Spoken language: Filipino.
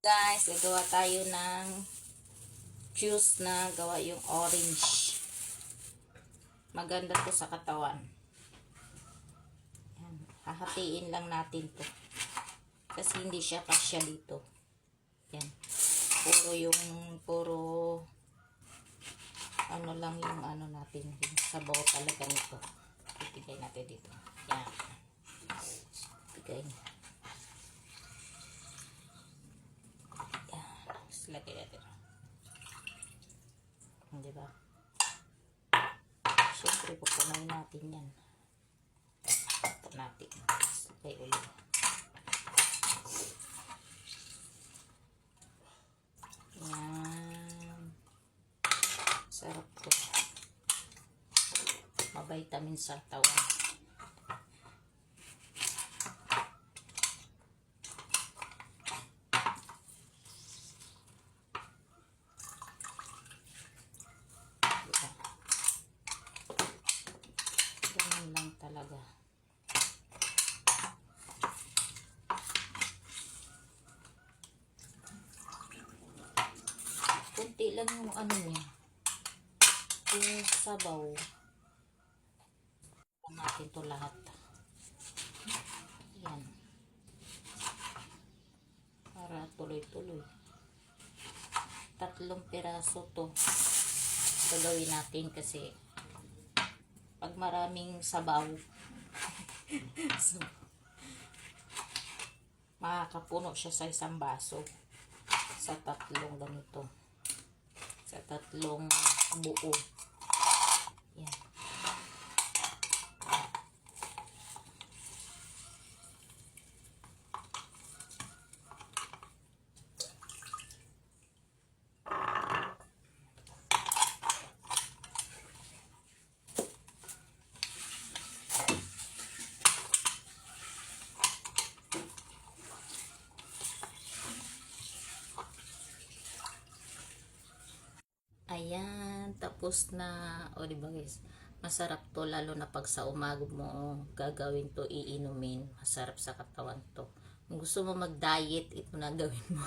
Guys, gagawa tayo ng juice na gawa yung orange. Maganda to sa katawan. Yan. Hahatiin lang natin to. Kasi hindi siya kasya dito. Yan. Puro ano lang yung ano natin. Yung sabaw talaga nito. Itigay natin dito. Yan. Itigay. Lagay natin. Diba? Siyempre, pupunayin natin yan. Ito natin. Lagay ulit. Yan. Sarap to. Mavitamin sa tawan. Lang talaga. Kunti lang yung ano niya. Yung sabaw. Natin to lahat. Yan. Para tuloy-tuloy. 3 piraso to. Gagawin natin kasi pag maraming sabaw so, makakapuno siya sa isang baso sa 3 ganito, sa 3 buo. Yan. Ayan, tapos na. O, diba guys, masarap to, lalo na pag sa umaga mo gagawin to, iinumin. Masarap sa katawan to. Kung gusto mo mag-diet, ito na gawin mo.